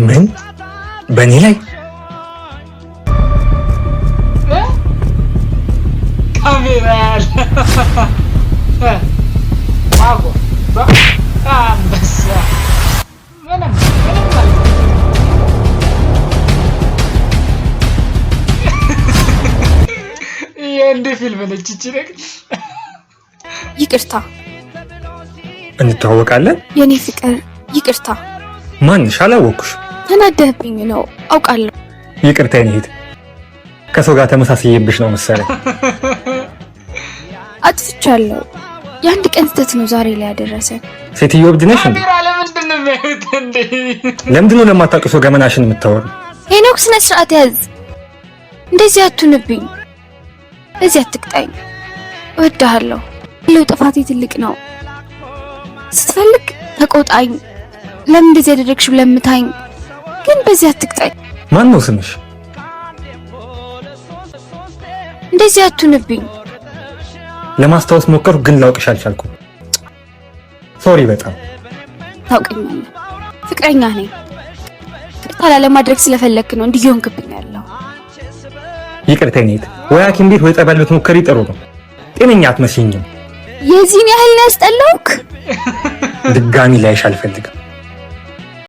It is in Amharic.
ምን በእኔ ላይ ካሜራ አጎ አንበሳ ምንም የእንደ ፊልም ነች እቺ ነገር። ይቅርታ እንተዋወቃለን? የኔ ፍቅር ይቅርታ። ማንሽ? አላወኩሽ። ተናደህብኝ ነው አውቃለሁ። ይቅርታ የኔ እህት፣ ከሰው ጋር ተመሳስዬብሽ ነው መሰለኝ። አጥፍቻለሁ። የአንድ ቀን ስህተት ነው ዛሬ ላይ ያደረሰን። ሴትዮ እብድ ነሽ እንዴ? ለምንድን ነው የሚያዩት እንዴ? ለምንድን ነው ለማታውቂው ሰው ገመናሽን የምታወሩ? ሄኖክ ስነ ስርዓት ያዝ። እንደዚህ አትሁንብኝ። በዚህ አትቅጣኝ። እወድሃለሁ። ለው ጥፋቴ ትልቅ ነው። ስትፈልግ ተቆጣኝ። ለምን እንደዚህ ያደረግሽ ለምታኝ፣ ግን በዚህ አትቅጣኝ። ማን ነው ስምሽ? እንደዚህ አትሁንብኝ። ለማስታወስ ሞከርኩ ግን ላውቅሽ አልቻልኩም። ሶሪ በጣም። ታውቀኛለህ፣ ፍቅረኛ ነኝ። ይቅርታ ላለማድረግ ስለፈለክ ነው እንዲሆንክብኝ ያለው። ይቅርታ የኔ እህት፣ ወይ ሐኪም ቤት ወይ ጠበል ብትሞክሪ ጥሩ ነው። ጤነኛ አትመስይኝም። የዚህን ያህል ያስጠላውክ? ድጋሚ ላይሽ አልፈልግም።